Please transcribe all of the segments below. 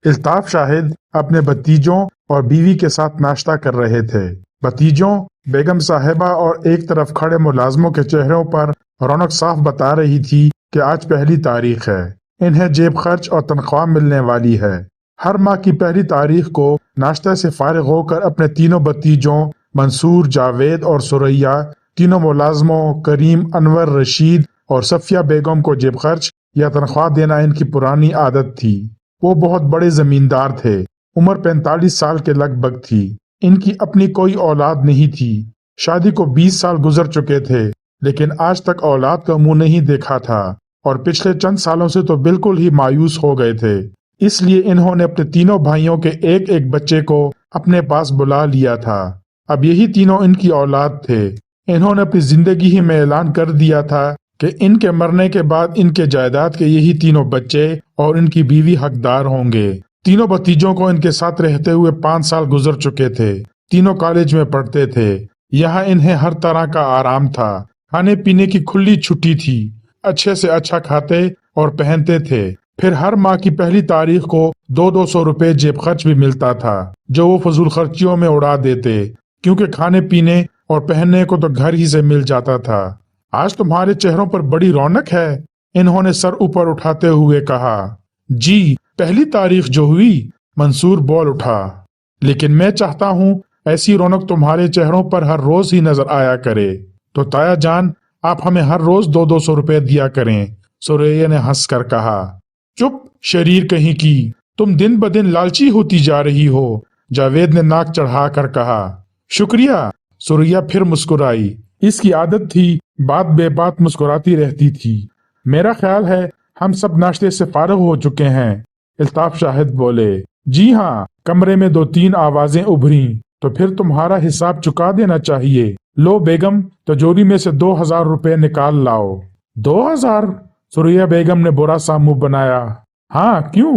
الطاف شاہد اپنے بھتیجوں اور بیوی کے ساتھ ناشتہ کر رہے تھے۔ بھتیجوں، بیگم صاحبہ اور ایک طرف کھڑے ملازموں کے چہروں پر رونق صاف بتا رہی تھی کہ آج پہلی تاریخ ہے، انہیں جیب خرچ اور تنخواہ ملنے والی ہے۔ ہر ماہ کی پہلی تاریخ کو ناشتہ سے فارغ ہو کر اپنے تینوں بھتیجوں منصور، جاوید اور ثریا، تینوں ملازموں کریم، انور، رشید اور صفیہ بیگم کو جیب خرچ یا تنخواہ دینا ان کی پرانی عادت تھی۔ وہ بہت بڑے زمیندار تھے، عمر 45 سال کے لگ بھگ تھی۔ ان کی اپنی کوئی اولاد نہیں تھی، شادی کو 20 سال گزر چکے تھے، لیکن آج تک اولاد کا منہ نہیں دیکھا تھا اور پچھلے چند سالوں سے تو بالکل ہی مایوس ہو گئے تھے۔ اس لیے انہوں نے اپنے تینوں بھائیوں کے ایک ایک بچے کو اپنے پاس بلا لیا تھا۔ اب یہی تینوں ان کی اولاد تھے۔ انہوں نے اپنی زندگی ہی میں اعلان کر دیا تھا کہ ان کے مرنے کے بعد ان کے جائیداد کے یہی تینوں بچے اور ان کی بیوی حقدار ہوں گے۔ تینوں بھتیجوں کو ان کے ساتھ رہتے ہوئے 5 سال گزر چکے تھے۔ تینوں کالج میں پڑھتے تھے۔ یہاں انہیں ہر طرح کا آرام تھا، کھانے پینے کی کھلی چھٹی تھی، اچھے سے اچھا کھاتے اور پہنتے تھے۔ پھر ہر ماہ کی پہلی تاریخ کو 200 روپے جیب خرچ بھی ملتا تھا، جو وہ فضول خرچیوں میں اڑا دیتے، کیونکہ کھانے پینے اور پہننے کو تو گھر ہی سے مل جاتا تھا۔ آج تمہارے چہروں پر بڑی رونق ہے، انہوں نے سر اوپر اٹھاتے ہوئے کہا۔ جی، پہلی تاریخ جو ہوئی، منصور بول اٹھا، لیکن میں چاہتا ہوں ایسی رونق تمہارے چہروں پر ہر روز ہی نظر آیا کرے۔ تو تایا جان، آپ ہمیں ہر روز 200 روپے دیا کریں، ثریا نے ہنس کر کہا۔ چپ شریر کہیں کی، تم دن بدن لالچی ہوتی جا رہی ہو، جاوید نے ناک چڑھا کر کہا۔ شکریہ، ثریا پھر مسکرائی۔ اس کی عادت تھی بات بے بات مسکراتی رہتی تھی۔ میرا خیال ہے ہم سب ناشتے سے فارغ ہو چکے ہیں، الطاف شاہد بولے۔ جی ہاں، کمرے میں 2-3 آوازیں ابھریں۔ تو پھر تمہارا حساب چکا دینا چاہیے۔ لو بیگم، تجوری میں سے 2000 روپے نکال لاؤ۔ 2000؟ ثریا بیگم نے برا سا منہ بنایا۔ ہاں، کیوں؟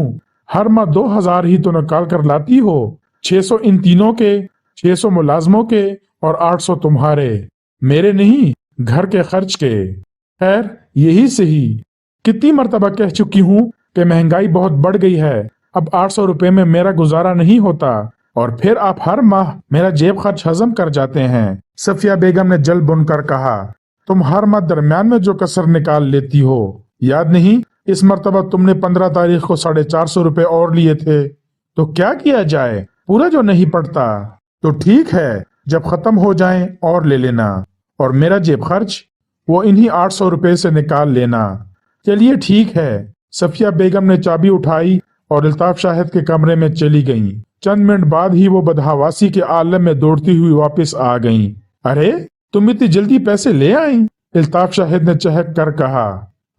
ہر ماہ 2000 ہی تو نکال کر لاتی ہو۔ 600 ان تینوں کے، 600 ملازموں کے اور 800 تمہارے، میرے نہیں، گھر کے خرچ کے۔ خیر، یہی صحیح۔ کتنی مرتبہ کہہ چکی ہوں کہ مہنگائی بہت بڑھ گئی ہے، اب 800 روپے میں میرا گزارا نہیں ہوتا، اور پھر آپ ہر ماہ میرا جیب خرچ ہضم کر جاتے ہیں، صفیہ بیگم نے جل بن کر کہا۔ تم ہر ماہ درمیان میں جو کسر نکال لیتی ہو، یاد نہیں؟ اس مرتبہ تم نے 15 تاریخ کو 450 روپے اور لیے تھے۔ تو کیا کیا جائے، پورا جو نہیں پڑتا۔ تو ٹھیک ہے، جب ختم ہو جائیں اور لے لینا، اور میرا جیب خرچ وہ انہی 800 روپے سے نکال لینا۔ چلیے ٹھیک ہے، صفیہ بیگم نے چابی اٹھائی اور الطاف شاہد کے کمرے میں چلی گئیں۔ چند منٹ بعد ہی وہ بدحواسی کے عالم میں دوڑتی ہوئی واپس آ گئیں۔ ارے، تم اتنی جلدی پیسے لے آئیں؟ الطاف شاہد نے چہک کر کہا۔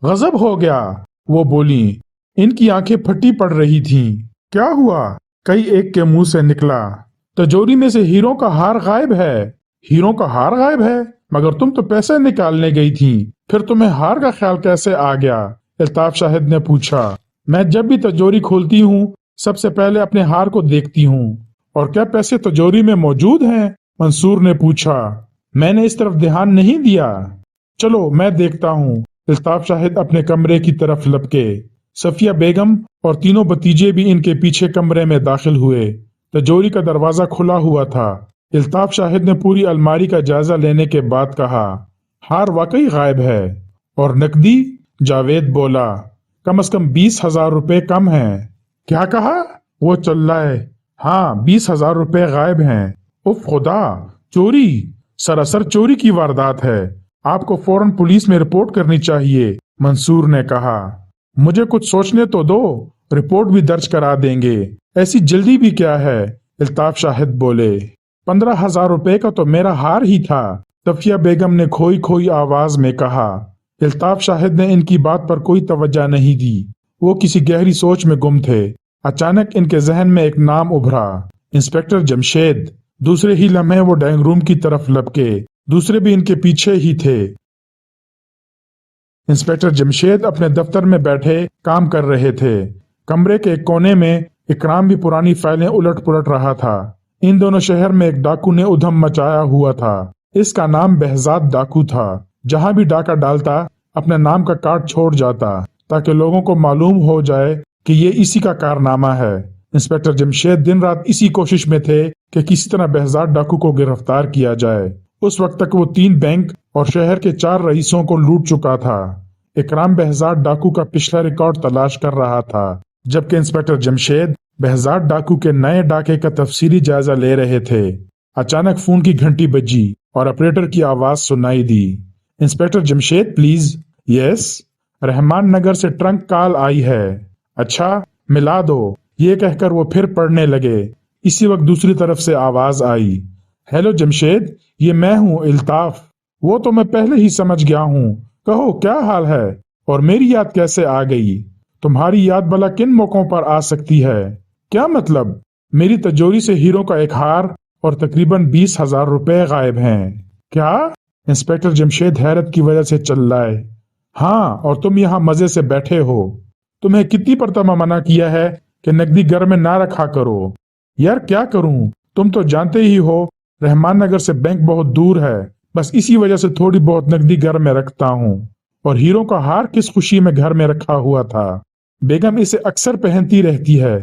غضب ہو گیا، وہ بولیں۔ ان کی آنکھیں پھٹی پڑ رہی تھیں۔ کیا ہوا؟ کئی ایک کے منہ سے نکلا۔ تجوری میں سے ہیروں کا ہار غائب ہے۔ ہیروں کا ہار غائب ہے؟ مگر تم تو پیسے نکالنے گئی تھی، پھر تمہیں ہار کا خیال کیسے آ گیا؟ الطاف شاہد نے پوچھا۔ میں جب بھی تجوری کھولتی ہوں، سب سے پہلے اپنے ہار کو دیکھتی ہوں۔ اور کیا پیسے تجوری میں موجود ہیں؟ منصور نے پوچھا۔ میں نے اس طرف دھیان نہیں دیا۔ چلو میں دیکھتا ہوں۔ الطاف شاہد اپنے کمرے کی طرف لپکے۔ صفیہ بیگم اور تینوں بھتیجے بھی ان کے پیچھے کمرے میں داخل ہوئے۔ تجوری کا دروازہ کھلا ہوا تھا۔ الطاف شاہد نے پوری الماری کا جائزہ لینے کے بعد کہا، ہار واقعی غائب ہے۔ اور نقدی؟ جاوید بولا۔ کم از کم 20,000 روپے کم ہیں۔ کیا کہا؟ وہ چلائے۔ ہاں، 20,000 روپے غائب ہیں۔ اف خدا، چوری! سراسر چوری کی واردات ہے، آپ کو فوراً پولیس میں رپورٹ کرنی چاہیے، منصور نے کہا۔ مجھے کچھ سوچنے تو دو، رپورٹ بھی درج کرا دیں گے، ایسی جلدی بھی کیا ہے، الطاف شاہد بولے۔ 15,000 روپے کا تو میرا ہار ہی تھا، صفیہ بیگم نے کھوئی کھوئی آواز میں کہا۔ الطاف شاہد نے ان کی بات پر کوئی توجہ نہیں دی، وہ کسی گہری سوچ میں گم تھے۔ اچانک ان کے ذہن میں ایک نام ابھرا، انسپکٹر جمشید۔ دوسرے ہی لمحے وہ ڈائننگ روم کی طرف لپکے، دوسرے بھی ان کے پیچھے ہی تھے۔ इंस्पेक्टर जमशेद अपने दफ्तर में बैठे काम कर रहे थे। कमरे के एक कोने में इकराम भी पुरानी फाइलें उलट पुलट रहा था। इन दोनों शहर में एक डाकू ने उधम मचाया हुआ था। इसका नाम behzad डाकू था। जहां भी डाका डालता अपने नाम का कार्ड छोड़ जाता ताकि लोगों को मालूम हो जाए कि ये इसी का कारनामा है। इंस्पेक्टर जमशेद दिन रात इसी कोशिश में थे कि किसी तरह behzad डाकू को गिरफ्तार किया जाए। उस वक्त तक वो 3 बैंक और शहर के 4 रईसों को लूट चुका था। इकराम behzad डाकू का पिछला रिकॉर्ड तलाश कर रहा था, जबकि इंस्पेक्टर जमशेद behzad डाकू के नए डाके का तफसीली जायजा ले रहे थे। अचानक फोन की घंटी बजी और ऑपरेटर की आवाज सुनाई दी। Inspector Jamshed please. Yes. Rahman Nagar से ट्रंक कॉल आई है। अच्छा, मिला दो। ये कहकर वो फिर पढ़ने लगे। इसी वक्त दूसरी तरफ से आवाज आई, हेलो जमशेद, ये मैं हूँ इल्ताफ। वो तो मैं पहले ही समझ गया हूँ। कहो क्या हाल है और मेरी याद कैसे आ गई? तुम्हारी याद भला किन मौकों पर आ सकती है? क्या मतलब? मेरी तिजोरी से हीरो का एक हार और तकरीबन 20,000 रुपए गायब हैं। क्या? इंस्पेक्टर जमशेद हैरत की वजह से चिल्लाए। हाँ, और तुम यहाँ मजे से बैठे हो। तुम्हें कितनी मरतबा मना किया है कि नकदी घर में ना रखा करो। यार क्या करूं, तुम तो जानते ही हो रहमान नगर से बैंक बहुत दूर है। बस इसी वजह से थोड़ी बहुत नकदी घर में रखता हूँ। और हीरो का हार किस खुशी में घर में रखा हुआ था। बेगम इसे अक्सर पहनती रहती है।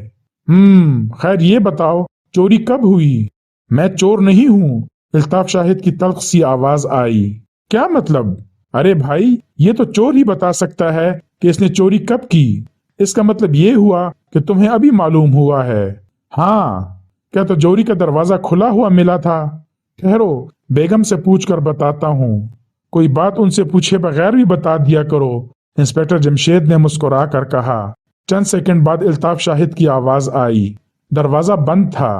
खैर ये बताओ चोरी कब हुई? मैं चोर नहीं हूँ, इल्ताफ शाहिद की तल्ख सी आवाज आई। क्या मतलब? अरे भाई, ये तो चोर ही बता सकता है कि इसने चोरी कब की। इसका मतलब ये हुआ कि तुम्हें अभी मालूम हुआ है। हाँ, क्या तिजोरी का दरवाजा खुला हुआ मिला था? ठहरो, बेगम से पूछकर बताता हूँ। कोई बात उनसे पूछे बगैर भी बता दिया करो, इंस्पेक्टर जमशेद ने मुस्कुरा कर कहा। चंद सेकंड बाद इल्ताफ शाहिद की आवाज आई, दरवाजा बंद था।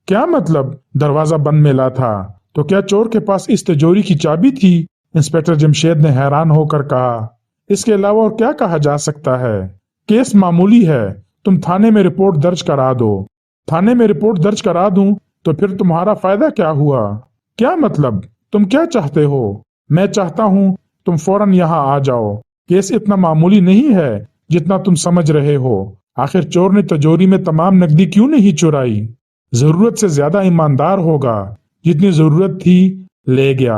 क्या मतलब दरवाजा बंद मिला था? तो क्या चोर के पास इस तिजोरी की चाबी थी? इंस्पेक्टर जमशेद ने हैरान होकर कहा। इसके अलावा और क्या कहा जा सकता है? केस मामूली है, तुम थाने में रिपोर्ट दर्ज करा दो। थाने में रिपोर्ट दर्ज करा दूं तो फिर तुम्हारा फायदा क्या हुआ? क्या मतलब? तुम क्या चाहते हो? मैं चाहता हूँ तुम फौरन यहाँ आ जाओ। केस इतना मामूली नहीं है जितना तुम समझ रहे हो। आखिर चोर ने तिजोरी में तमाम नकदी क्यों नहीं चुराई? जरूरत से ज्यादा ईमानदार होगा। जितनी जरूरत थी ले गया,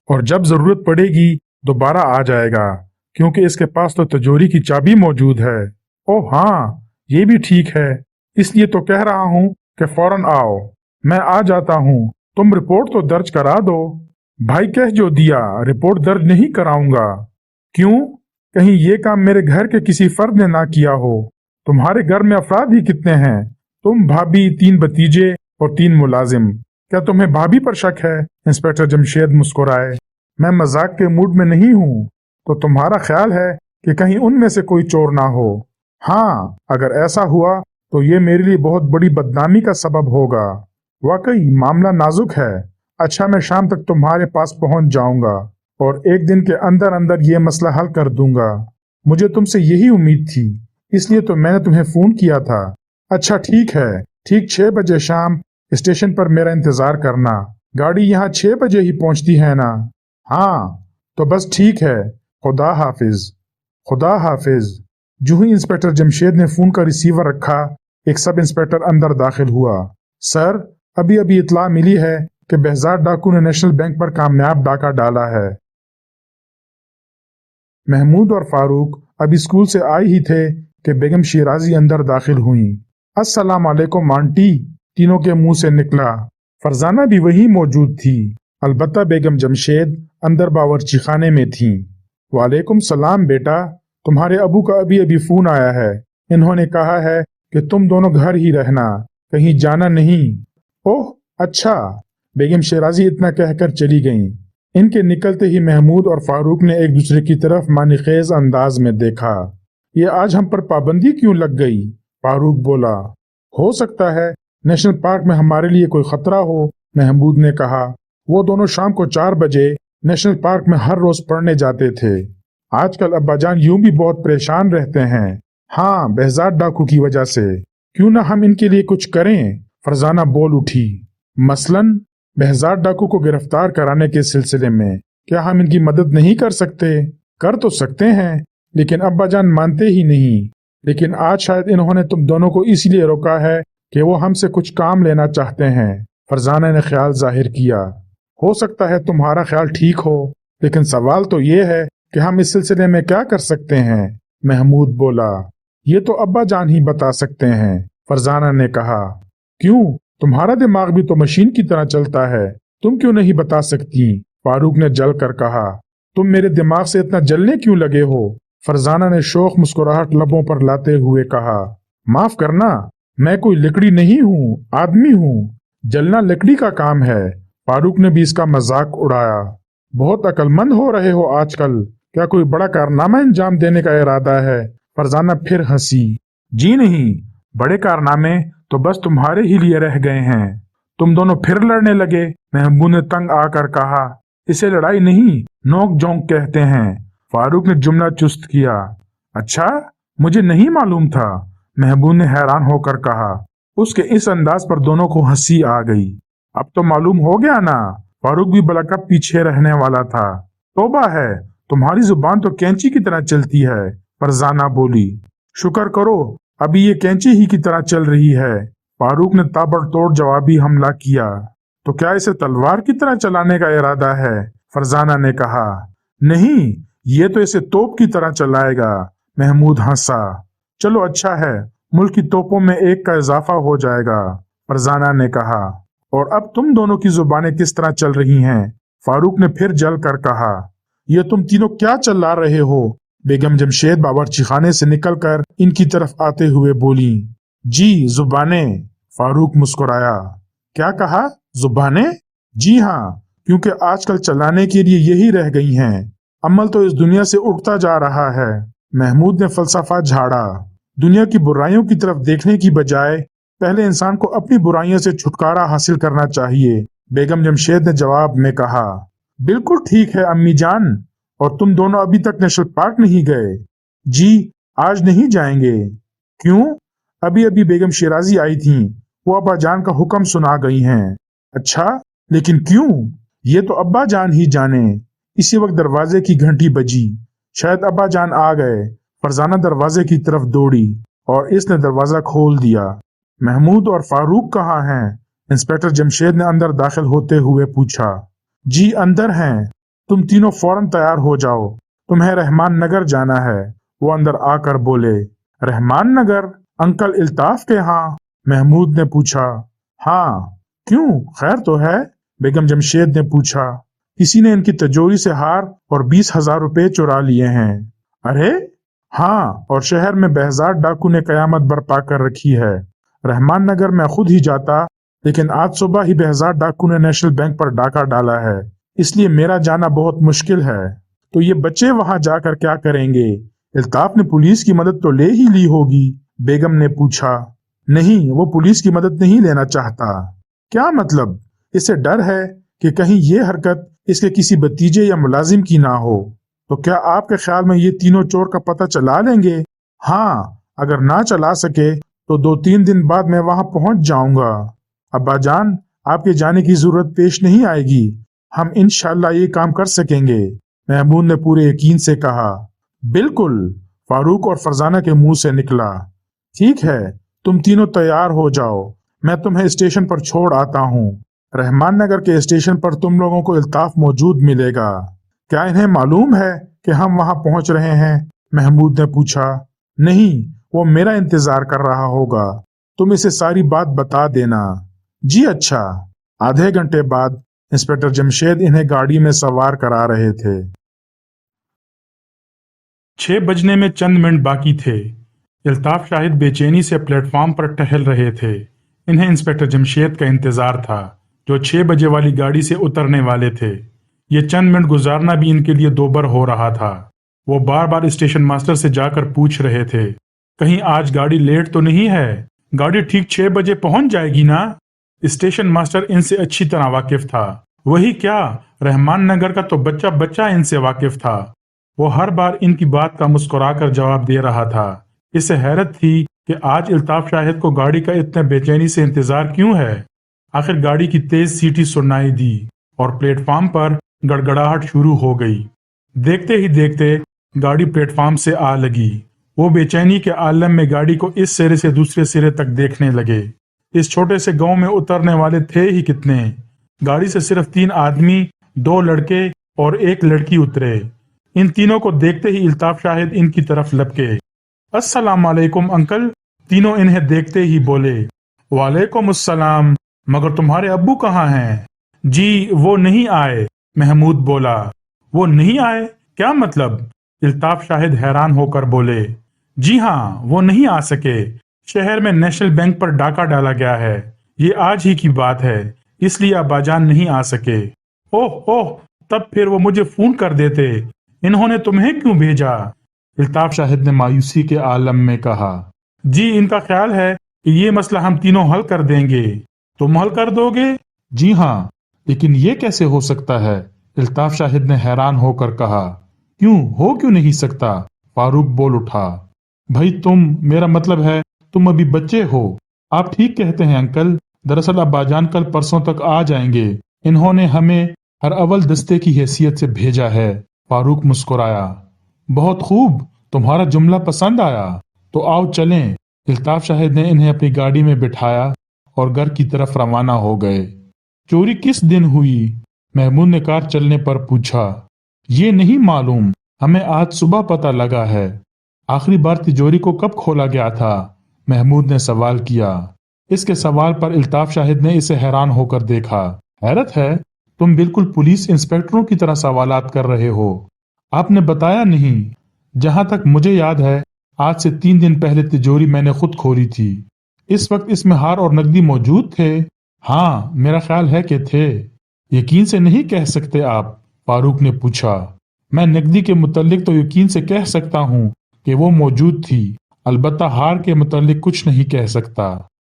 और जब जरूरत पड़ेगी दोबारा आ जाएगा, क्योंकि इसके पास तो तिजोरी की चाबी मौजूद है। ओह हाँ, ये भी ठीक है। इसलिए तो कह रहा हूँ कि फौरन आओ। मैं आ जाता हूँ, तुम रिपोर्ट तो दर्ज करा दो। भाई कह जो दिया, रिपोर्ट दर्ज नहीं कराऊंगा। क्यों? कहीं ये काम मेरे घर के किसी फर्द ने ना किया हो। तुम्हारे घर में अफराद ही कितने हैं? तुम, भाभी, 3 भतीजे और 3 मुलाजिम। क्या तुम्हें भाभी पर शक है? इंस्पेक्टर जमशेद मुस्कुराए। मैं मजाक के मूड में नहीं हूँ। तो तुम्हारा ख्याल है कि कहीं उनमें से कोई चोर ना हो? हाँ, अगर ऐसा हुआ तो ये मेरे लिए बहुत बड़ी बदनामी का सबब होगा। वाकई मामला नाजुक है। अच्छा, मैं शाम तक तुम्हारे पास पहुंच जाऊंगा और एक दिन के अंदर अंदर ये मसला हल कर दूंगा। मुझे तुमसे यही उम्मीद थी, इसलिए तो मैंने तुम्हें फोन किया था। अच्छा ठीक है, ठीक 6 बजे शाम स्टेशन पर मेरा इंतजार करना। गाड़ी यहाँ 6 बजे ही पहुंचती है ना? हाँ, तो बस ठीक है। खुदा हाफिज। खुदा हाफिज। जो ही इंस्पेक्टर जमशेद ने फोन का रिसीवर रखा, एक सब इंस्पेक्टर अंदर दाखिल हुआ। सर, अभी अभी इतला मिली है कि behzad डाकू ने नेशनल बैंक पर कामयाब डाका डाला है। महमूद और फारूक अभी स्कूल से आए ही थे कि बेगम शिराजी अंदर दाखिल हुई। अस्सलाम वालेकुम आंटी, तीनों के मुंह से निकला। फरजाना भी वही मौजूद थी, अलबत्ता बेगम जमशेद अंदर बावर्ची खाने में थीं। वालेकुम सलाम बेटा, तुम्हारे अबू का अभी अभी फोन आया है। इन्होंने कहा है कि तुम दोनों घर ही रहना, कहीं जाना नहीं। ओह अच्छा, बेगम शिराजी इतना कहकर चली गईं। इनके निकलते ही महमूद और फारूक ने एक दूसरे की तरफ मानीखेज अंदाज में देखा। ये आज हम पर पाबंदी क्यों लग गई? फारूक बोला। हो सकता है नेशनल पार्क में हमारे लिए कोई खतरा हो, महमूद ने कहा। वो दोनों शाम को 4 बजे नेशनल पार्क में हर रोज पढ़ने जाते थे। आजकल अब्बाजान यूं भी बहुत परेशान रहते हैं। हाँ, behzad डाकू की वजह से। क्यों ना हम इनके लिए कुछ करें? फरजाना बोल उठी। मसलन behzad डाकू को गिरफ्तार कराने के सिलसिले में क्या हम इनकी मदद नहीं कर सकते? कर तो सकते हैं, लेकिन अब्बा जान मानते ही नहीं। लेकिन आज शायद इन्होंने तुम दोनों को इसलिए रोका है कि वो हमसे कुछ काम लेना चाहते हैं। फरजाना ने ख्याल जाहिर किया। हो सकता है तुम्हारा ख्याल ठीक हो, लेकिन सवाल तो ये है कि हम इस सिलसिले में क्या कर सकते हैं। महमूद बोला। ये तो अब्बा जान ही बता सकते हैं, फरजाना ने कहा। क्यों, तुम्हारा दिमाग भी तो मशीन की तरह चलता है, तुम क्यों नहीं बता सकती? फारूक ने जल कर कहा। तुम मेरे दिमाग से इतना जलने क्यों लगे हो? फरजाना ने शोख मुस्कुराहट लबों पर लाते हुए कहा। माफ करना, मैं कोई लकड़ी नहीं हूँ, आदमी हूँ। जलना लकड़ी का काम है। फारूक ने भी इसका मजाक उड़ाया। बहुत अक्लमंद हो रहे हो आजकल, क्या कोई बड़ा कारनामा अंजाम देने का इरादा है? फरजाना फिर हंसी। जी नहीं, बड़े कारनामे तो बस तुम्हारे ही लिए रह गए हैं। तुम दोनों फिर लड़ने लगे, महमूद ने तंग आकर कहा। इसे लड़ाई नहीं, नोक झोंक कहते हैं। फारूक ने जुमला चुस्त किया। अच्छा, मुझे नहीं मालूम था, महमूद ने हैरान होकर कहा। उसके इस अंदाज पर दोनों को हंसी आ गई। अब तो मालूम हो गया ना? फारूक भी बलकब पीछे रहने वाला था। तौबा है, तुम्हारी जुबान तो कैंची की तरह चलती है, फरजाना बोली। शुक्र करो अभी ये कैंची ही की तरह चल रही है। फारूक ने ताबड़तोड़ जवाबी हमला किया। तो क्या इसे तलवार की तरह चलाने का इरादा है? फरजाना ने कहा। नहीं, ये तो इसे तोप की तरह चलाएगा, महमूद हंसा। चलो अच्छा है, मुल्क की तोपों में एक का इजाफा हो जाएगा, फरजाना ने कहा। और अब तुम दोनों की जुबानें किस तरह चल रही हैं? फारूक ने फिर जल कर कहा। ये तुम तीनों क्या चिल्ला रहे हो? बेगम जमशेद बावर्ची खाने से निकलकर इनकी तरफ आते हुए बोली। जी जुबानें, फारूक मुस्कुराया। क्या कहा, जुबानें? जी हाँ, क्योंकि आजकल चलाने के लिए यही रह गई हैं। अमल तो इस दुनिया से उठता जा रहा है। महमूद ने फलसफा झाड़ा। दुनिया की बुराइयों की तरफ देखने की बजाय पहले इंसान को अपनी बुराइयों से छुटकारा हासिल करना चाहिए, बेगम जमशेद ने जवाब में कहा। बिल्कुल ठीक है अम्मी जान। और तुम दोनों अभी तक नेशनल पार्क नहीं गए? जी, आज नहीं जाएंगे। क्यों? अभी अभी बेगम शिराजी आई थीं, वो अब्बा जान का हुक्म सुना गई हैं। अच्छा, लेकिन क्यों? ये तो अब्बा जान ही जाने। इसी वक्त दरवाजे की घंटी बजी। शायद अब्बा जान आ गए। फरजाना दरवाजे की तरफ दौड़ी और इसने दरवाजा खोल दिया। महमूद और फारूक कहाँ हैं? इंस्पेक्टर जमशेद ने अंदर दाखिल होते हुए पूछा। जी अंदर हैं। तुम तीनों फौरन तैयार हो जाओ, तुम्हें रहमान नगर जाना है, वो अंदर आकर बोले। रहमान नगर? अंकल इल्ताफ के यहाँ? महमूद ने पूछा। हाँ, क्यों, खैर तो है? बेगम जमशेद ने पूछा। किसी ने इनकी तिजोरी से हार और 20,000 रुपए चुरा लिए हैं। अरे हाँ, और शहर में बेहजार डाकू ने कयामत बरपा कर रखी है। रहमान नगर मैं खुद ही जाता, लेकिन आज सुबह ही बेहजार डाकू ने नेशनल बैंक पर डाका डाला है, इसलिए मेरा जाना बहुत मुश्किल है। तो ये बच्चे वहां जाकर क्या करेंगे? इल्ताफ ने पुलिस की मदद तो ले ही ली होगी, बेगम ने पूछा। नहीं, वो पुलिस की मदद नहीं लेना चाहता। क्या मतलब? इसे डर है कि कहीं ये हरकत इसके किसी भतीजे या मुलाजिम की ना हो। तो क्या आपके ख्याल में ये तीनों चोर का पता चला लेंगे? हाँ, अगर ना चला सके तो 2-3 दिन बाद मैं वहां पहुंच जाऊंगा। अब्बा जान, आपके जाने की जरूरत पेश नहीं आएगी, हम इंशाल्लाह ये काम कर सकेंगे, महमूद ने पूरे यकीन से कहा। बिल्कुल, फारूक और फरजाना के मुंह से निकला। ठीक है, तुम तीनों तैयार हो जाओ, मैं तुम्हें स्टेशन पर छोड़ आता हूँ। रहमान नगर के स्टेशन पर तुम लोगों को इल्ताफ मौजूद मिलेगा। क्या इन्हें मालूम है कि हम वहां पहुंच रहे हैं? महमूद ने पूछा। नहीं, वो मेरा इंतजार कर रहा होगा, तुम इसे सारी बात बता देना। जी अच्छा। आधे घंटे बाद इंस्पेक्टर जमशेद इन्हें गाड़ी में सवार करा रहे थे। 6 बजने में चंद मिनट बाकी थे। इल्ताफ शाहिद बेचैनी से प्लेटफॉर्म पर टहल रहे थे। इन्हें इंस्पेक्टर जमशेद का इंतजार था, जो 6 बजे वाली गाड़ी से उतरने वाले थे। ये चंद मिनट गुजारना भी इनके लिए दोबर हो रहा था। वो बार बार स्टेशन मास्टर से जाकर पूछ रहे थे, कहीं आज गाड़ी लेट तो नहीं है? गाड़ी ठीक 6 बजे पहुंच जाएगी ना? स्टेशन मास्टर इनसे अच्छी तरह वाकिफ था। वही क्या, रहमान नगर का तो बच्चा बच्चा इनसे वाकिफ था। वो हर बार इनकी बात का मुस्कुराकर जवाब दे रहा था। इसे हैरत थी कि आज इल्ताफ शाहिद को गाड़ी का इतने बेचैनी से इंतजार क्यों है। आखिर गाड़ी की तेज सीटी सुनाई दी और प्लेटफॉर्म पर गड़गड़ाहट शुरू हो गई। देखते ही देखते गाड़ी प्लेटफॉर्म से आ लगी। वो बेचैनी के आलम में गाड़ी को इस सिरे से दूसरे सिरे तक देखने लगे। इस छोटे से गांव में उतरने वाले थे ही कितने। गाड़ी से सिर्फ 3 आदमी, 2 लड़के और 1 लड़की उतरे। इन तीनों को देखते ही इल्ताफ शाहिद इनकी तरफ लपके। अस्सलाम वालेकुम अंकल। तीनों इन्हें देखते ही बोले। वालेकुम अस्सलाम, मगर तुम्हारे अब्बू कहाँ हैं? जी वो नहीं आए, महमूद बोला। वो नहीं आए? क्या मतलब? इल्ताफ शाहिद हैरान होकर बोले। जी हाँ, वो नहीं आ सके। शहर में नेशनल बैंक पर डाका डाला गया है। ये आज ही की बात है, इसलिए अब्बाजान नहीं आ सके। ओह ओह, तब फिर वो मुझे फोन कर देते। इन्होंने तुम्हें क्यों भेजा? इल्ताफ शाहिद ने मायूसी के आलम में कहा। जी इनका ख्याल है कि ये मसला हम तीनों हल कर देंगे। तुम हल कर दोगे? जी हाँ, लेकिन ये कैसे हो सकता है? इल्ताफ शाहिद ने हैरान होकर कहा। क्यों नहीं सकता? फारूक बोल उठा। भाई मेरा मतलब है तुम अभी बच्चे हो। आप ठीक कहते हैं अंकल। दरअसल अब्बाजान कल परसों तक आ जाएंगे। इन्होंने हमें हर अव्वल दस्ते की हैसियत से भेजा है। फारूक मुस्कुराया। बहुत खूब, तुम्हारा जुमला पसंद आया। तो आओ चलें। इल्ताफ शाहिद ने इन्हें अपनी गाड़ी में बिठाया और घर की तरफ रवाना हो गए। चोरी किस दिन हुई? महमूद ने कार चलने पर पूछा। ये नहीं मालूम, हमें आज सुबह पता लगा है। आखिरी बार तिजोरी को कब खोला गया था? महमूद ने सवाल किया। इसके सवाल पर इल्ताफ शाहिद ने इसे हैरान होकर देखा। हैरत है, तुम बिल्कुल पुलिस इंस्पेक्टरों की तरह सवालात कर रहे हो। आपने बताया नहीं। जहां तक मुझे याद है, आज से 3 दिन पहले तिजोरी मैंने खुद खोली थी। इस वक्त इसमें हार और नकदी मौजूद थे। हाँ, मेरा ख्याल है कि थे। यकीन से नहीं कह सकते आप? फारूक ने पूछा। मैं नकदी के मुतल्लिक तो यकीन से कह सकता हूँ कि वो मौजूद थी, अलबत्ता हार के मुतल्लिक कुछ नहीं कह सकता।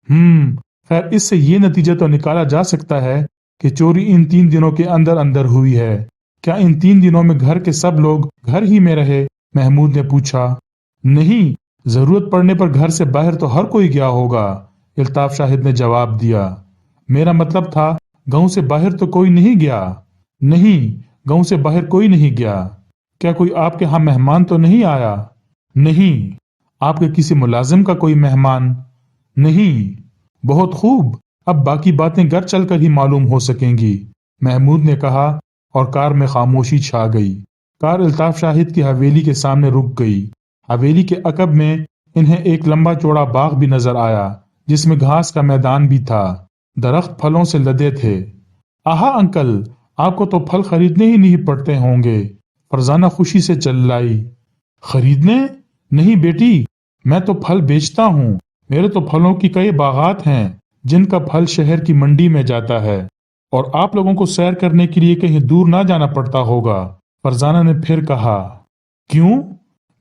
खैर, इससे ये नतीजा तो निकाला जा सकता है कि चोरी इन 3 दिनों के अंदर अंदर हुई है। क्या इन 3 दिनों में घर के सब लोग घर ही में रहे? महमूद ने पूछा। नहीं, जरूरत पड़ने पर घर से बाहर तो हर कोई गया होगा, इल्ताफ शाहिद ने जवाब दिया। मेरा मतलब था गांव से बाहर तो कोई नहीं गया। नहीं, गांव से बाहर कोई नहीं गया। क्या कोई आपके यहाँ मेहमान तो नहीं आया? नहीं। आपके किसी मुलाजिम का कोई मेहमान? नहीं। बहुत खूब, अब बाकी बातें घर चलकर ही मालूम हो सकेंगी, महमूद ने कहा और कार में खामोशी छा गई। कार इल्ताफ शाहिद की हवेली के सामने रुक गई। हवेली के अकब में इन्हें एक लंबा चौड़ा बाग भी नजर आया, जिसमें घास का मैदान भी था। दरख्त फलों से लदे थे। आहा अंकल, आपको तो फल खरीदने ही नहीं पड़ते होंगे, फरजाना खुशी से चिल्लाई। खरीदने? नहीं बेटी, मैं तो फल बेचता हूँ। मेरे तो फलों की कई बागात हैं, जिनका फल शहर की मंडी में जाता है, और आप लोगों को सैर करने के लिए कहीं दूर ना जाना पड़ता होगा। फरजाना ने फिर कहा। क्यों?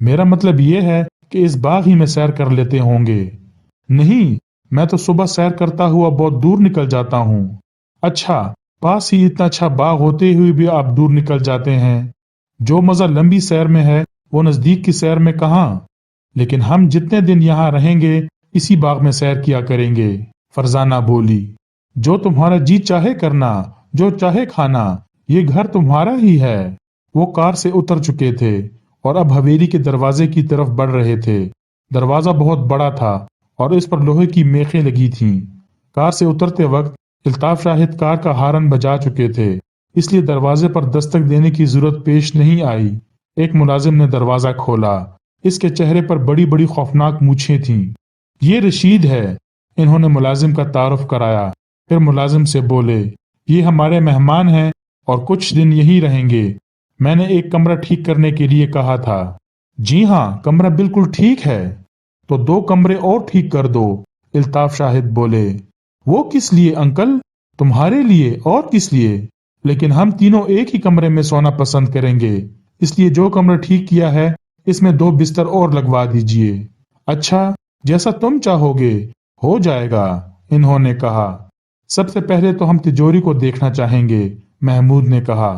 मेरा मतलब यह है कि इस बाग ही में सैर कर लेते होंगे। नहीं, मैं तो सुबह सैर करता हुआ बहुत दूर निकल जाता हूँ। अच्छा, पास ही इतना अच्छा बाग होते हुए भी आप दूर निकल जाते हैं। जो मजा लंबी सैर में है, वो नजदीक की सैर में कहाँ? लेकिन हम जितने दिन यहाँ रहेंगे, इसी बाग में सैर किया करेंगे, फरजाना बोली। जो तुम्हारा जी चाहे करना, जो चाहे खाना, ये घर तुम्हारा ही है। वो कार से उतर चुके थे और अब हवेली के दरवाजे की तरफ बढ़ रहे थे। दरवाजा बहुत बड़ा था और इस पर लोहे की मेखें लगी थीं। कार से उतरते वक्त इल्ताफ शाहिद कार का हारन बजा चुके थे, इसलिए दरवाजे पर दस्तक देने की जरूरत पेश नहीं आई। एक मुलाजिम ने दरवाजा खोला। इसके चेहरे पर बड़ी बड़ी खौफनाक मूछें थीं। ये रशीद है, इन्होंने मुलाजिम का तारुफ कराया। फिर मुलाजिम से बोले, ये हमारे मेहमान हैं और कुछ दिन यहीं रहेंगे। मैंने एक कमरा ठीक करने के लिए कहा था। जी हाँ, कमरा बिल्कुल ठीक है। तो 2 कमरे और ठीक कर दो, इल्ताफ शाहिद बोले। वो किस लिए अंकल? तुम्हारे लिए और किस लिए? लेकिन हम तीनों एक ही कमरे में सोना पसंद करेंगे, इसलिए जो कमरा ठीक किया है, इसमें 2 बिस्तर और लगवा दीजिए। अच्छा, जैसा तुम चाहोगे, हो जाएगा, इन्होंने कहा। सबसे पहले तो हम तिजोरी को देखना चाहेंगे, महमूद ने कहा।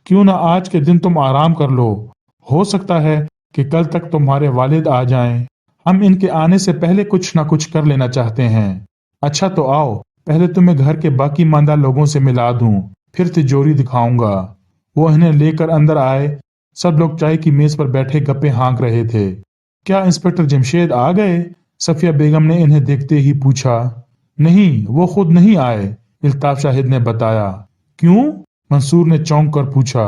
क्यों ना आज के दिन तुम आराम कर लो, हो सकता है कि कल तक तुम्हारे वालिद आ जाएं। हम इनके आने से पहले कुछ ना कुछ कर लेना चाहते हैं। अच्छा तो आओ, पहले तुम्हें घर के बाकी मांदा लोगों से मिला दूं, फिर तिजोरी दिखाऊंगा। वो इन्हें लेकर अंदर आए सब लोग चाय की मेज पर बैठे गप्पे हाँक रहे थे। क्या इंस्पेक्टर जमशेद आ गए? सफिया बेगम ने इन्हें देखते ही पूछा। नहीं, वो खुद नहीं आए, इल्ताफ शाहिद ने बताया। क्यों? मंसूर ने चौंक कर पूछा।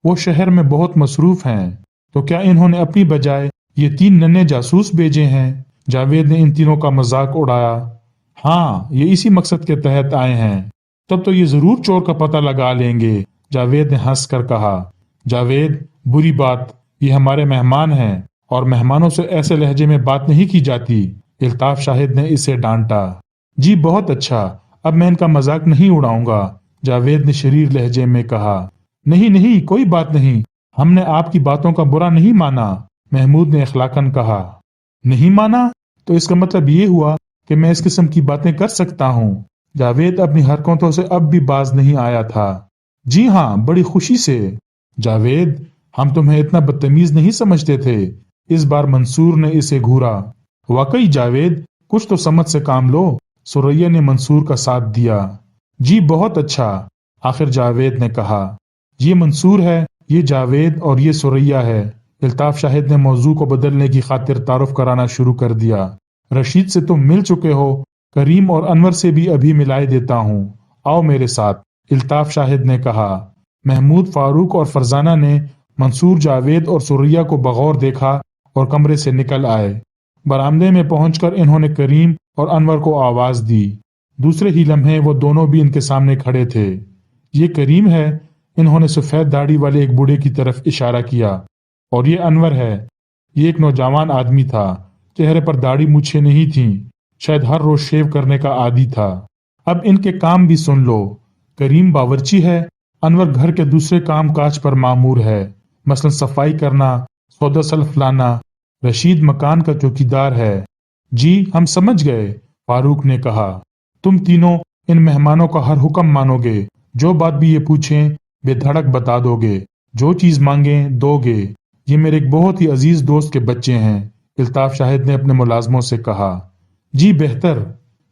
वो शहर में बहुत मसरूफ हैं। तो क्या इन्होंने अपनी बजाय ये 3 नन्हे जासूस भेजे हैं? जावेद ने इन तीनों का मजाक उड़ाया। हाँ, ये इसी मकसद के तहत आए हैं। तब तो ये जरूर चोर का पता लगा लेंगे, जावेद ने हंस कर कहा। जावेद, बुरी बात, ये हमारे मेहमान हैं और मेहमानों से ऐसे लहजे में बात नहीं की जाती, इल्ताफ शाहिद ने इसे डांटा। जी बहुत अच्छा, अब मैं इनका मजाक नहीं उड़ाऊंगा, जावेद ने शरीर लहजे में कहा। नहीं नहीं, कोई बात नहीं, हमने आपकी बातों का बुरा नहीं माना, महमूद ने इखलाकन कहा। नहीं माना? तो इसका मतलब ये हुआ कि मैं इस किस्म की बातें कर सकता हूँ। जावेद अपनी हरकतों से अब भी बाज नहीं आया था। जी हाँ, बड़ी खुशी से। जावेद, हम तुम्हें इतना बदतमीज नहीं समझते थे, इस बार मंसूर ने इसे घूरा। वाकई जावेद, कुछ तो समझ से काम लो, सुरैया ने मंसूर का साथ दिया। जी बहुत अच्छा, आखिर जावेद ने कहा। ये मंसूर है, ये जावेद और ये सुरैया है। इल्ताफ शाहिद ने मौजू को बदलने की खातिर तारुफ कराना शुरू कर दिया। रशीद से तुम मिल चुके हो, करीम और अनवर से भी अभी मिलाए देता हूँ, आओ मेरे साथ, इल्ताफ शाहिद ने कहा। महमूद, फारूक और फरजाना ने मंसूर, जावेद और सुरैया को बगौर देखा और कमरे से निकल आए। बरामदे में पहुंचकर इन्होंने करीम और अनवर को आवाज दी। दूसरे ही लम्हे वो दोनों भी इनके सामने खड़े थे। ये करीम है, इन्होंने सफेद दाढ़ी वाले एक बूढ़े की तरफ इशारा किया, और ये अनवर है। ये एक नौजवान आदमी था, चेहरे पर दाढ़ी मूछें नहीं थीं, शायद हर रोज शेव करने का आदी था। अब इनके काम भी सुन लो। करीम बावर्ची है, अनवर घर के दूसरे काम काज पर मामूर है, मसलन सफाई करना, सौदा सल्फ लाना। रशीद मकान का चौकीदार है। जी हम समझ गए, फारूक ने कहा। तुम तीनों इन मेहमानों का हर हुक्म मानोगे, जो बात भी ये पूछें बेधड़क बता दोगे, जो चीज मांगे दोगे। ये मेरे एक बहुत ही अजीज दोस्त के बच्चे हैं, इल्ताफ शाहिद ने अपने मुलाजमों से कहा। जी बेहतर,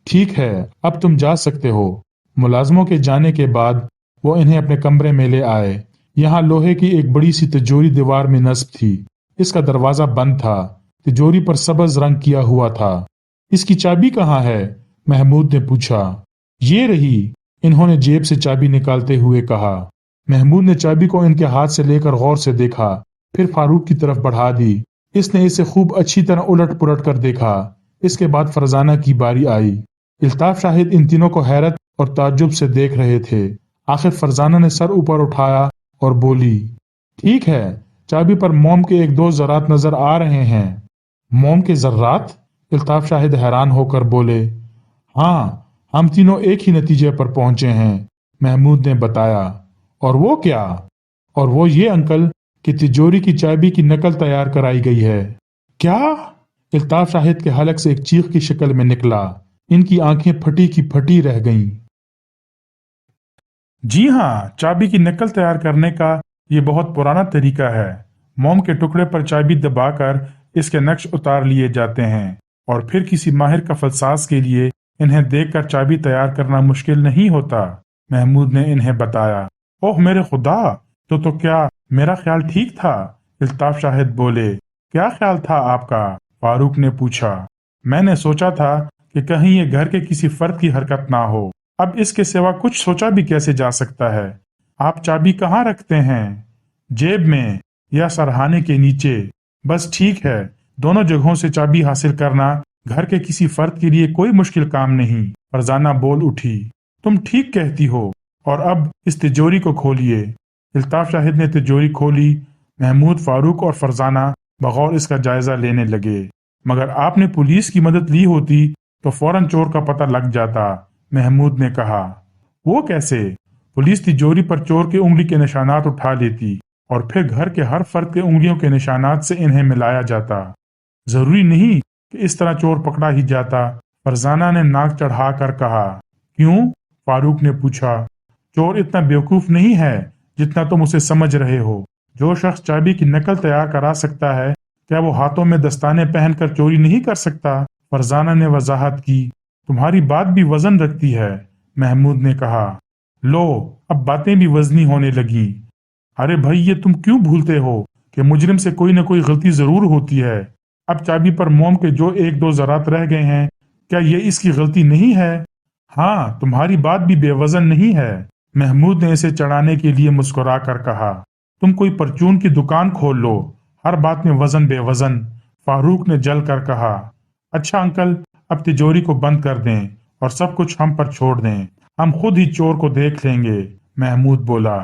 ठीक है, अब तुम जा सकते हो। मुलाजमों के जाने के बाद वो इन्हें अपने कमरे में ले आए। यहाँ लोहे की एक बड़ी सी तिजोरी दीवार में नस्ब थी। इसका दरवाजा बंद था, तिजोरी पर सब्ज रंग किया हुआ था। इसकी चाबी कहाँ है? महमूद ने पूछा। ये रही, इन्होंने जेब से चाबी निकालते हुए कहा। महमूद ने चाबी को इनके हाथ से लेकर गौर से देखा, फिर फारूक की तरफ बढ़ा दी। इसने इसे खूब अच्छी तरह उलट पुलट कर देखा। इसके बाद फरजाना की बारी आई। इल्ताफ शाहिद इन तीनों को हैरत और ताज्जुब से देख रहे थे। आखिर फरजाना ने सर ऊपर उठाया और बोली, ठीक है, चाबी पर मोम के 1-2 ज़रात नजर आ रहे हैं। मोम के ज़र्रात? इल्ताफ शाहिद हैरान होकर बोले। हाँ, हम तीनों एक ही नतीजे पर पहुंचे हैं, महमूद ने बताया। और वो क्या? और वो ये अंकल कि तिजोरी की चाबी की नकल तैयार कराई गई है। क्या? इल्ताफ शाहिद के हलक से एक चीख की शक्ल में निकला। इनकी आंखें फटी की फटी रह गईं। जी हाँ, चाबी की नकल तैयार करने का ये बहुत पुराना तरीका है। मोम के टुकड़े पर चाबी दबाकर इसके नक्श उतार लिए जाते हैं और फिर किसी माहिर का फलसास के लिए इन्हें देखकर चाबी तैयार करना मुश्किल नहीं होता, महमूद ने इन्हें बताया। ओह मेरे खुदा, तो क्या मेरा ख्याल ठीक था? इल्ताफ शाहिद बोले। क्या ख्याल था आपका? फारूक ने पूछा। मैंने सोचा था कि कहीं ये घर के किसी फर्द की हरकत ना हो। अब इसके सिवा कुछ सोचा भी कैसे जा सकता है? आप चाबी कहाँ रखते हैं? जेब में या सरहाने के नीचे? बस ठीक है, दोनों जगहों से चाबी हासिल करना घर के किसी फर्द के लिए कोई मुश्किल काम नहीं, फरजाना बोल उठी। तुम ठीक कहती हो, और अब इस तिजोरी को खोलिए। इल्ताफ शाहिद ने तिजोरी खोली। महमूद, फारूक और फरजाना बगौर इसका जायजा लेने लगे। मगर आपने पुलिस की मदद ली होती तो फौरन चोर का पता लग जाता, महमूद ने कहा। वो कैसे? पुलिस तिजोरी पर चोर के उंगली के निशानात उठा लेती और फिर घर के हर फर्द के उंगलियों के निशानात से इन्हें मिलाया जाता। जरूरी नहीं कि इस तरह चोर पकड़ा ही जाता, फरजाना ने नाक चढ़ा कर कहा। क्यों? फारूक ने पूछा। चोर इतना बेवकूफ नहीं है जितना तुम उसे समझ रहे हो। जो शख्स चाबी की नकल तैयार करा सकता है, क्या वो हाथों में दस्ताने पहनकर चोरी नहीं कर सकता? फरजाना ने वजाहत की। तुम्हारी बात भी वजन रखती है, महमूद ने कहा। लो, अब बातें भी वजनी होने लगी। अरे भाई, ये तुम क्यों भूलते हो کہ मुजरिम से कोई न कोई गलती जरूर होती है। अब चाबी पर मोम के जो एक दो ज़रात रह गए हैं, क्या ये इसकी गलती नहीं है? हाँ, तुम्हारी बात भी बेवजन नहीं है, महमूद ने इसे चढ़ाने के लिए मुस्कुरा कर कहा। तुम कोई परचून की दुकान खोल लो, हर बात में वजन बेवजन, फारूक ने जल कर कहा। अच्छा अंकल, अब तिजोरी को बंद कर दें और सब कुछ हम पर छोड़ दें, हम खुद ही चोर को देख लेंगे, महमूद बोला।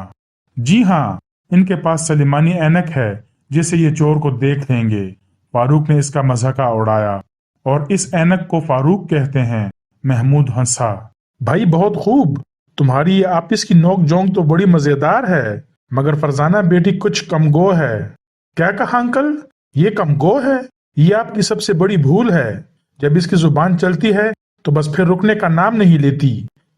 जी हाँ, इनके पास सलीमानी ऐनक है जिसे ये चोर को देख लेंगे, फारूक ने इसका मजाका उड़ाया। और इस ऐनक को फारूक कहते हैं, महमूद हंसा। भाई बहुत खूब, तुम्हारी ये आपस की नोक जोंक तो बड़ी मजेदार है, मगर फरजाना बेटी कुछ कमगो है। क्या कहा अंकल? ये कमगो है? ये आपकी सबसे बड़ी भूल है। जब इसकी जुबान चलती है तो बस फिर रुकने का नाम नहीं लेती।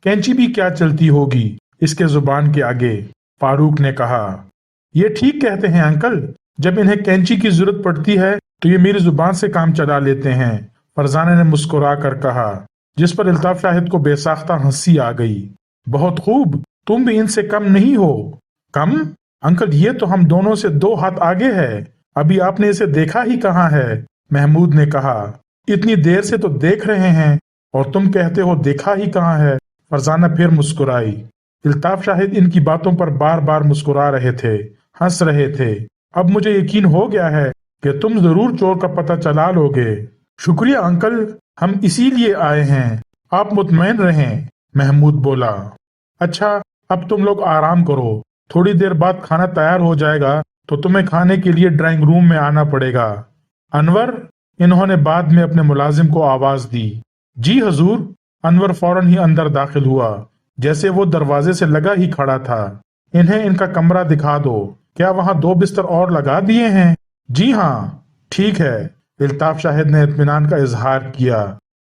कैंची भी क्या चलती होगी इसके जुबान के आगे, फारूक ने कहा। ये ठीक कहते हैं अंकल, जब इन्हें कैंची की जरूरत पड़ती है तो ये मेरी जुबान से काम चला लेते हैं, फरजाना ने मुस्कुरा कर कहा, जिस पर अल्ताफ शाहिद को बेसाख्ता हंसी आ गई। बहुत खूब, तुम भी इनसे कम नहीं हो। कम? अंकल, ये तो हम दोनों से 2 हाथ आगे है, अभी आपने इसे देखा ही कहाँ है, महमूद ने कहा। इतनी देर से तो देख रहे हैं और तुम कहते हो देखा ही कहाँ है, फरजाना फिर मुस्कुराई। अल्ताफ शाहिद इनकी बातों पर बार बार मुस्कुरा रहे थे, हंस रहे थे। अब मुझे यकीन हो गया है कि तुम जरूर चोर का पता चला लोगे। शुक्रिया अंकल, हम इसीलिए आए हैं, आप मुतमईन रहें, महमूद बोला। अच्छा, अब तुम लोग आराम करो, थोड़ी देर बाद खाना तैयार हो जाएगा तो तुम्हें खाने के लिए ड्राइंग रूम में आना पड़ेगा। अनवर, इन्होंने बाद में अपने मुलाजिम को आवाज दी। जी हजूर, अनवर फौरन ही अंदर दाखिल हुआ, जैसे वो दरवाजे से लगा ही खड़ा था। इन्हें इनका कमरा दिखा दो, क्या वहाँ 2 बिस्तर और लगा दिए हैं? जी हाँ, ठीक है, अल्ताफ शाहिद ने इत्मीनान का इजहार किया।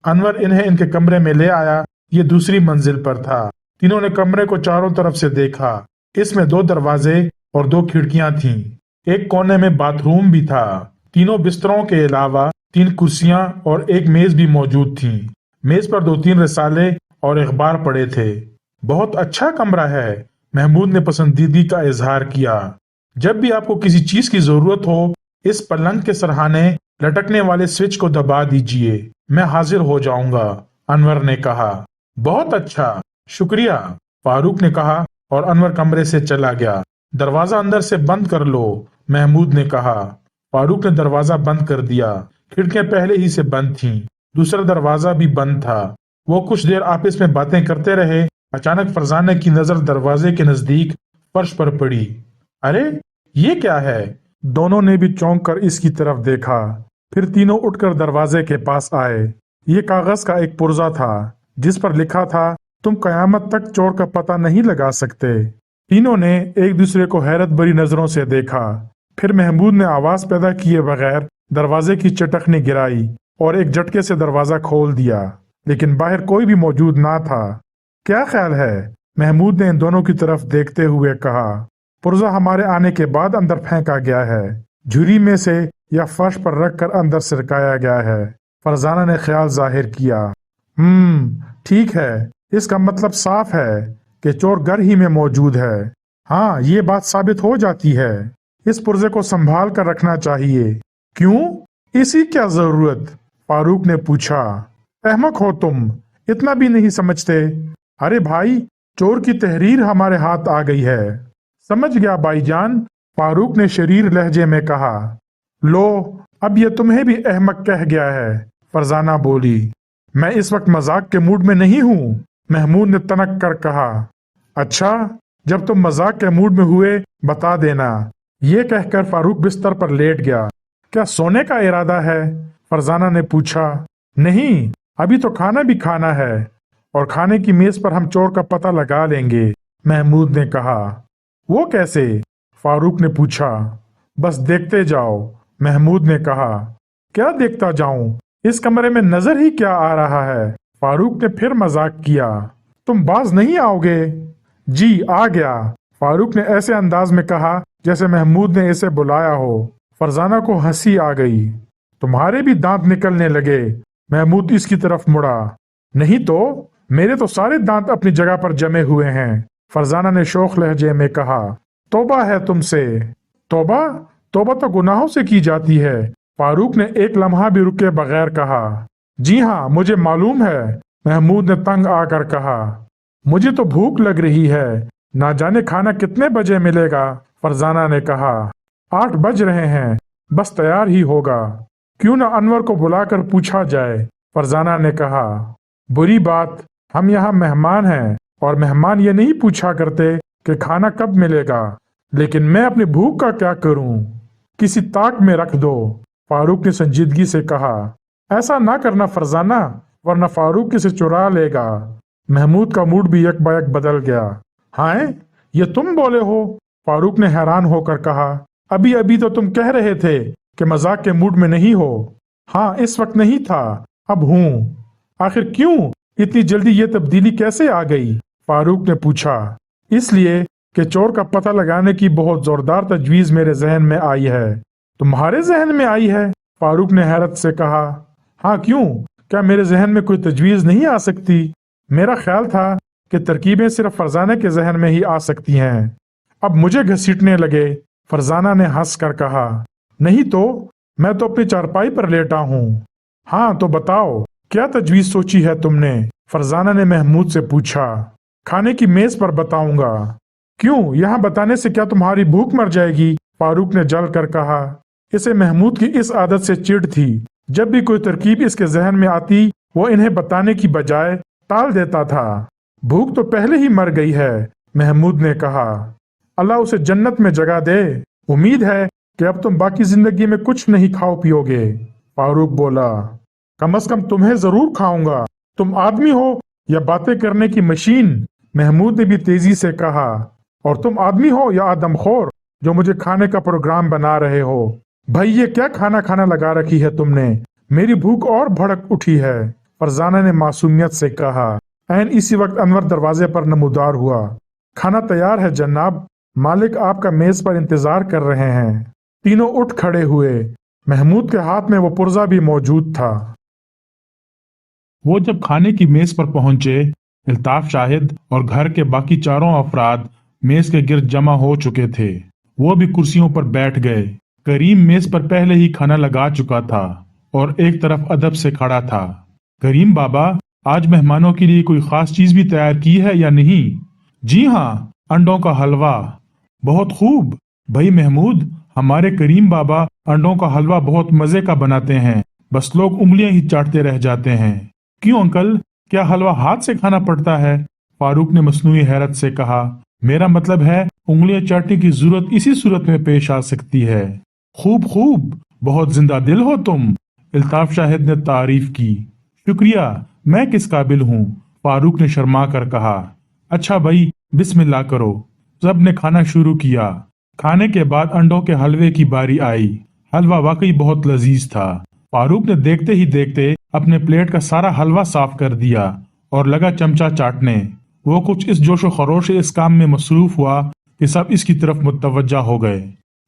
अनवर इन्हें इनके कमरे में ले आया, ये दूसरी मंजिल पर था। तीनों ने कमरे को चारों तरफ से देखा। इसमें 2 दरवाजे और 2 खिड़कियां थीं। एक कोने में बाथरूम भी था। तीनों बिस्तरों के अलावा 3 कुर्सियां और एक मेज भी मौजूद थीं। मेज पर 2-3 रिसाले और अखबार पड़े थे। बहुत अच्छा कमरा है, महमूद ने पसंदीदी का इजहार किया। जब भी आपको किसी चीज की जरूरत हो, इस पलंग के सरहाने लटकने वाले स्विच को दबा दीजिए, मैं हाजिर हो जाऊंगा, अनवर ने कहा। बहुत अच्छा, शुक्रिया, फारूक ने कहा और अनवर कमरे से चला गया। दरवाजा अंदर से बंद कर लो, महमूद ने कहा। फारूक ने दरवाजा बंद कर दिया। खिड़कियां पहले ही से बंद थीं। दूसरा दरवाजा भी बंद था। वो कुछ देर आपस में बातें करते रहे। अचानक फरजाना की नजर दरवाजे के नजदीक फर्श पर पड़ी। अरे ये क्या है? दोनों ने भी चौंक कर इसकी तरफ देखा। फिर तीनों उठकर दरवाजे के पास आए। ये कागज का एक पुर्जा था जिस पर लिखा था, तुम कयामत तक चोर का पता नहीं लगा सकते। तीनों ने एक दूसरे को हैरत भरी नजरों से देखा। फिर महमूद ने आवाज पैदा किए बगैर दरवाजे की चटखनी गिराई और एक झटके से दरवाजा खोल दिया, लेकिन बाहर कोई भी मौजूद ना था। क्या ख्याल है? महमूद ने इन दोनों की तरफ देखते हुए कहा। पुर्जा हमारे आने के बाद अंदर फेंका गया है, झुरी में से या फर्श पर रखकर अंदर सिरकाया गया है, फरजाना ने ख्याल जाहिर किया। ठीक है, इसका मतलब साफ है कि चोर घर ही में मौजूद है। हाँ, ये बात साबित हो जाती है। इस पुर्जे को संभाल कर रखना चाहिए। क्यों? इसी क्या जरूरत? फारूक ने पूछा। अहमक हो तुम, इतना भी नहीं समझते? अरे भाई, चोर की तहरीर हमारे हाथ आ गई है। समझ गया भाईजान, फारूक ने शरीर लहजे में कहा। लो, अब ये तुम्हें भी अहमक कह गया है, फरजाना बोली। मैं इस वक्त मजाक के मूड में नहीं हूँ, महमूद ने तनक कर कहा। अच्छा, जब तुम मजाक के मूड में हुए बता देना। ये कहकर फारूक बिस्तर पर लेट गया। क्या सोने का इरादा है? फरजाना ने पूछा। नहीं, अभी तो खाना भी खाना है और खाने की मेज पर हम चोर का पता लगा लेंगे, महमूद ने कहा। वो कैसे? फारूक ने पूछा। बस देखते जाओ, महमूद ने कहा। क्या देखता जाऊं? इस कमरे में नजर ही क्या आ रहा है? फारूक ने फिर मजाक किया। तुम बाज नहीं आओगे? जी आ गया, फारूक ने ऐसे अंदाज में कहा जैसे महमूद ने इसे बुलाया हो। फरजाना को हंसी आ गई। तुम्हारे भी दांत निकलने लगे? महमूद इसकी तरफ मुड़ा। नहीं तो, मेरे तो सारे दांत अपनी जगह पर जमे हुए हैं, फरजाना ने शोख लहजे में कहा। तौबा है तुमसे। तौबा? तौबा तो गुनाहों से की जाती है। फारूक ने एक लम्हा भी रुके बगैर कहा। जी हाँ, मुझे मालूम है, महमूद ने तंग आकर कहा। मुझे तो भूख लग रही है, ना जाने खाना कितने बजे मिलेगा। फरजाना ने कहा। 8 बज रहे हैं, बस तैयार ही होगा। क्यों न अनवर को बुलाकर पूछा जाए, फरजाना ने कहा। बुरी बात, हम यहाँ मेहमान हैं और मेहमान ये नहीं पूछा करते कि खाना कब मिलेगा। लेकिन मैं अपनी भूख का क्या करूं? किसी ताक में रख दो, फारूक ने संजीदगी से कहा। ऐसा ना करना फरजाना, वरना फारूक किसे चुरा लेगा। महमूद का मूड भी यकबायक बदल गया। हाय, ये तुम बोले हो? फारूक ने हैरान होकर कहा। अभी अभी तो तुम कह रहे थे कि मजाक के मूड में नहीं हो। हाँ, इस वक्त नहीं था, अब हूँ। आखिर क्यों इतनी जल्दी ये तब्दीली कैसे आ गई? फारूक ने पूछा। इसलिए कि चोर का पता लगाने की बहुत जोरदार तजवीज मेरे जहन में आई है। तुम्हारे जहन में आई है? फारूक ने हैरत से कहा। हाँ, क्यों? क्या मेरे जहन में कोई तजवीज नहीं आ सकती? मेरा ख्याल था कि तरकीबें सिर्फ फरजाना के जहन में ही आ सकती हैं। अब मुझे घसीटने लगे, फरजाना ने हंस कर कहा। नहीं तो, मैं तो अपनी चारपाई पर लेटा हूँ। हाँ तो बताओ, क्या तजवीज सोची है तुमने? फरजाना ने महमूद से पूछा। खाने की मेज पर बताऊंगा। क्यों, यहाँ बताने से क्या तुम्हारी भूख मर जाएगी? फारूक ने जल कर कहा। इसे महमूद की इस आदत से चिढ़ थी। जब भी कोई तरकीब इसके जहन में आती, वो इन्हें बताने की बजाय टाल देता था। भूख तो पहले ही मर गई है, महमूद ने कहा। अल्लाह उसे जन्नत में जगह दे। उम्मीद है कि अब तुम बाकी जिंदगी में कुछ नहीं खाओ पियोगे, फारूक बोला। कम से कम तुम्हें जरूर खाऊंगा। तुम आदमी हो या बातें करने की मशीन? महमूद ने भी तेजी से कहा। और तुम आदमी हो या आदमखोर जो मुझे खाने का प्रोग्राम बना रहे हो? भाई, ये क्या खाना खाना लगा रखी है तुमने? मेरी भूख और भड़क उठी है, फरजाना ने मासूमियत से कहा। ऐन इसी वक्त अनवर दरवाजे पर नमूदार हुआ। खाना तैयार है जनाब, मालिक आपका मेज पर इंतजार कर रहे हैं। तीनों उठ खड़े हुए। महमूद के हाथ में वो पुर्जा भी मौजूद था। वो जब खाने की मेज पर पहुंचे, अल्ताफ शाहिद और घर के बाकी चारों अफराद मेज के गिर्द जमा हो चुके थे। वो भी कुर्सियों पर बैठ गए। करीम मेज पर पहले ही खाना लगा चुका था और एक तरफ अदब से खड़ा था। करीम बाबा, आज मेहमानों के लिए कोई खास चीज भी तैयार की है या नहीं? जी हाँ, अंडों का हलवा। बहुत खूब। भाई महमूद, हमारे करीम बाबा अंडों का हलवा बहुत मजे का बनाते हैं, बस लोग उंगलियां ही चाटते रह जाते हैं। क्यों अंकल, क्या हलवा हाथ से खाना पड़ता है? फारूक ने मसनूई हैरत से कहा। मेरा मतलब है, उंगलियां चाटने की जरूरत इसी सूरत में पेश आ सकती है। खूब खूब, बहुत जिंदा दिल हो तुम, अल्ताफ शाहिद ने तारीफ की। शुक्रिया, मैं किस काबिल हूँ, फारूक ने शर्मा कर कहा। अच्छा भाई, बिस्मिल्लाह करो। सब ने खाना शुरू किया। खाने के बाद अंडों के हलवे की बारी आई। हलवा वाकई बहुत लजीज था। फारूक ने देखते ही देखते अपने प्लेट का सारा हलवा साफ कर दिया और लगा चमचा चाटने। वो कुछ इस जोशो खरोश से इस काम में मसरूफ हुआ कि सब इसकी तरफ मुतवज्जा हो गए।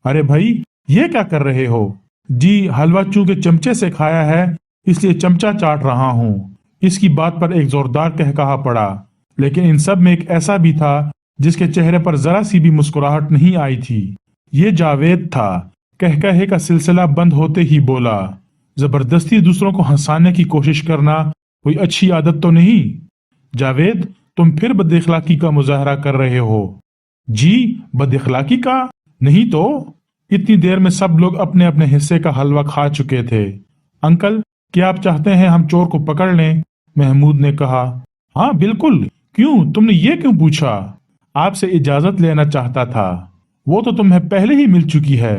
अरे भाई, ये क्या कर रहे हो? जी, हलवा चूंकि चमचे से खाया है इसलिए चमचा चाट रहा हूँ। इसकी बात पर एक जोरदार कहकहा पड़ा, लेकिन इन सब में एक ऐसा भी था जिसके चेहरे पर जरा सी भी मुस्कुराहट नहीं आई थी। ये जावेद था। कहकहे का सिलसिला बंद होते ही बोला, जबरदस्ती दूसरों को हंसाने की कोशिश करना कोई अच्छी आदत तो नहीं। जावेद, तुम फिर बदइखलाकी का मुजाहरा कर रहे हो? जी, बदइखलाकी का नहीं तो। इतनी देर में सब लोग अपने अपने हिस्से का हलवा खा चुके थे। अंकल, क्या आप चाहते हैं हम चोर को पकड़ लें? महमूद ने कहा। हाँ बिल्कुल, क्यों, तुमने ये क्यों पूछा? आपसे इजाजत लेना चाहता था। वो तो तुम्हें पहले ही मिल चुकी है।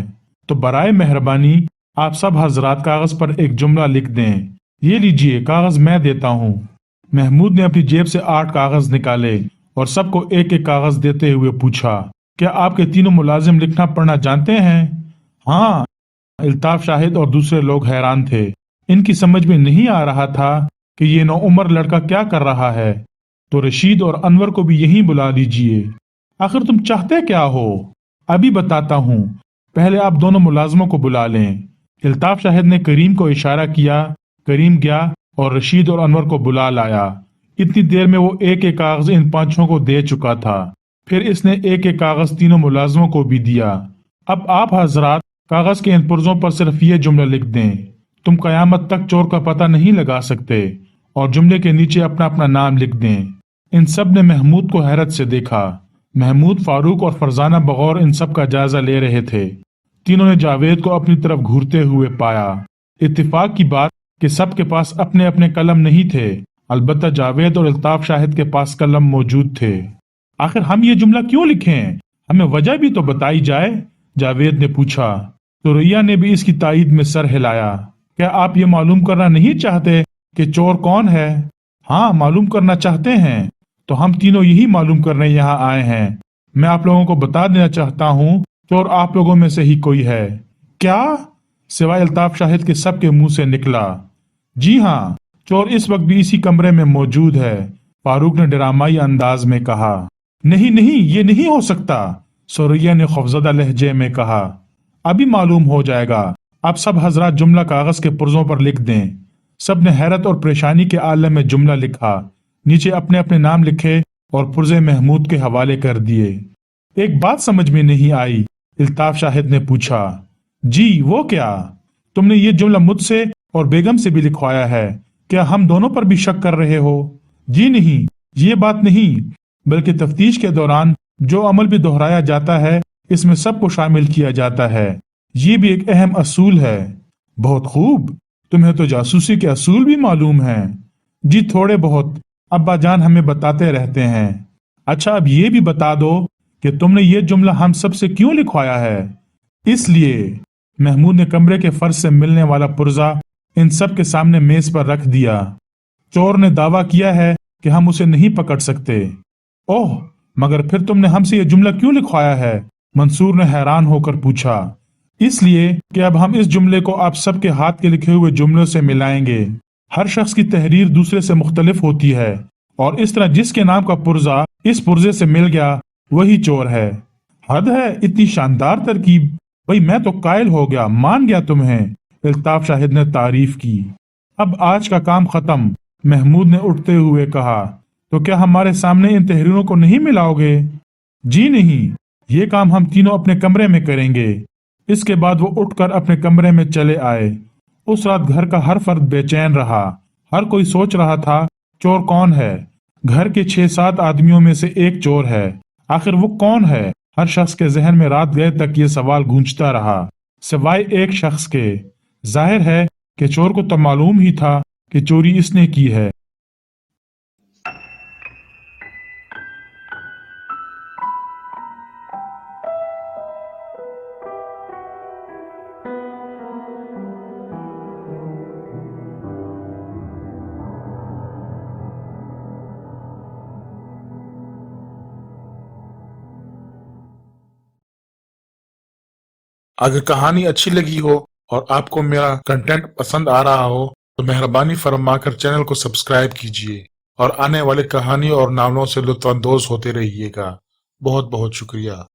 तो बराए मेहरबानी आप सब हजरात कागज पर एक जुमला लिख दें। ये लीजिए कागज, मैं देता हूँ। महमूद ने अपनी जेब से 8 कागज निकाले और सबको एक एक कागज देते हुए पूछा, क्या आपके तीनों मुलाजिम लिखना पढ़ना जानते हैं? हाँ। अल्ताफ शाहिद और दूसरे लोग हैरान थे। इनकी समझ में नहीं आ रहा था कि ये नौउम्र लड़का क्या कर रहा है। तो रशीद और अनवर को भी यहीं बुला लीजिए। आखिर तुम चाहते क्या हो? अभी बताता हूँ, पहले आप दोनों मुलाजमों को बुला लें। अल्ताफ शाहिद ने करीम को इशारा किया। करीम गया और रशीद और अनवर को बुला लाया। इतनी देर में वो एक एक कागज इन पांचों को दे चुका था। फिर इसने एक एक कागज तीनों मुलाजमों को भी दिया। अब आप हजरात कागज के इन पुर्जों पर सिर्फ ये जुमला लिख दें, तुम कयामत तक चोर का पता नहीं लगा सकते, और जुमले के नीचे अपना अपना नाम लिख दें। इन सब ने महमूद को हैरत से देखा। महमूद, फारूक और फरजाना बगौर इन सब का जायजा ले रहे थे। तीनों ने जावेद को अपनी तरफ घूरते हुए पाया। इत्तेफाक की बात कि सबके पास अपने अपने कलम नहीं थे, अलबत्ता जावेद और अल्ताफ शाहिद के पास कलम मौजूद थे। आखिर हम ये जुमला क्यों लिखें, हमें वजह भी तो बताई जाए, जावेद ने पूछा। सुरैया ने भी इसकी तायीद में सर हिलाया। क्या आप ये मालूम करना नहीं चाहते कि चोर कौन है? हाँ, मालूम करना चाहते हैं, तो हम तीनों यही मालूम करने यहाँ आए हैं। मैं आप लोगों को बता देना चाहता हूँ, चोर आप लोगों में से ही कोई है। क्या? सिवाय अल्ताफ शाहिद के सबके मुंह से निकला। जी हाँ, चोर इस वक्त भी इसी कमरे में मौजूद है, फारूक ने ड्रामाई अंदाज में कहा। नहीं नहीं, ये नहीं हो सकता, सुरैया ने खौफजदा लहजे में कहा। अभी मालूम हो जाएगा। अब सब हजरात जुमला कागज के पुर्जों पर लिख दें। सब ने हैरत और परेशानी के आलम में जुमला लिखा, नीचे अपने अपने नाम लिखे और पुर्जे महमूद के हवाले कर दिए। एक बात समझ में नहीं आई, अल्ताफ शाहिद ने पूछा। जी, वो क्या? तुमने ये जुमला मुझसे और बेगम से भी लिखवाया है, क्या हम दोनों पर भी शक कर रहे हो? जी नहीं, ये बात नहीं, बल्कि तफ्तीश के दौरान जो अमल भी दोहराया जाता है, इसमें सबको शामिल किया जाता है। ये भी एक अहम असूल है। बहुत खूब, तुम्हें तो जासूसी के असूल भी मालूम हैं। जी थोड़े बहुत, अब्बा जान हमें बताते रहते हैं। अच्छा, अब ये भी बता दो कि तुमने ये जुमला हम सब से क्यों लिखवाया है? इसलिए। महमूद ने कमरे के फर्श से मिलने वाला पुर्जा इन सब के सामने मेज पर रख दिया। चोर ने दावा किया है कि हम उसे नहीं पकड़ सकते। ओह, मगर फिर तुमने हमसे ये जुमला क्यों लिखवाया है? मंसूर ने हैरान होकर पूछा। इसलिए कि अब हम इस जुमले को आप सबके हाथ के लिखे हुए जुमलों से मिलाएंगे। हर शख्स की तहरीर दूसरे से मुख्तलिफ होती है, और इस तरह जिसके नाम का पुर्जा इस पुर्जे से मिल गया वही चोर है। हद है, इतनी शानदार तरकीब। भाई, मैं तो कायल हो गया, मान गया तुम्हें, अल्ताफ शाहिद ने तारीफ की। अब आज का काम खत्म, महमूद ने उठते हुए कहा। तो क्या हमारे सामने इन तहरीरों को नहीं मिलाओगे? जी नहीं, ये काम हम तीनों अपने कमरे में करेंगे। इसके बाद वो उठकर अपने कमरे में चले आए। उस रात घर का हर फर्द बेचैन रहा। हर कोई सोच रहा था, चोर कौन है? घर के 6-7 आदमियों में से एक चोर है, आखिर वो कौन है? हर शख्स के जहन में रात गए तक ये सवाल गूंजता रहा, सिवाय एक शख्स के। जाहिर है कि चोर को तो मालूम ही था कि चोरी इसने की है। अगर कहानी अच्छी लगी हो और आपको मेरा कंटेंट पसंद आ रहा हो तो मेहरबानी फरमाकर चैनल को सब्सक्राइब कीजिए और आने वाली कहानी और नावलों से लुत्फ अंदोज होते रहिएगा। बहुत बहुत शुक्रिया।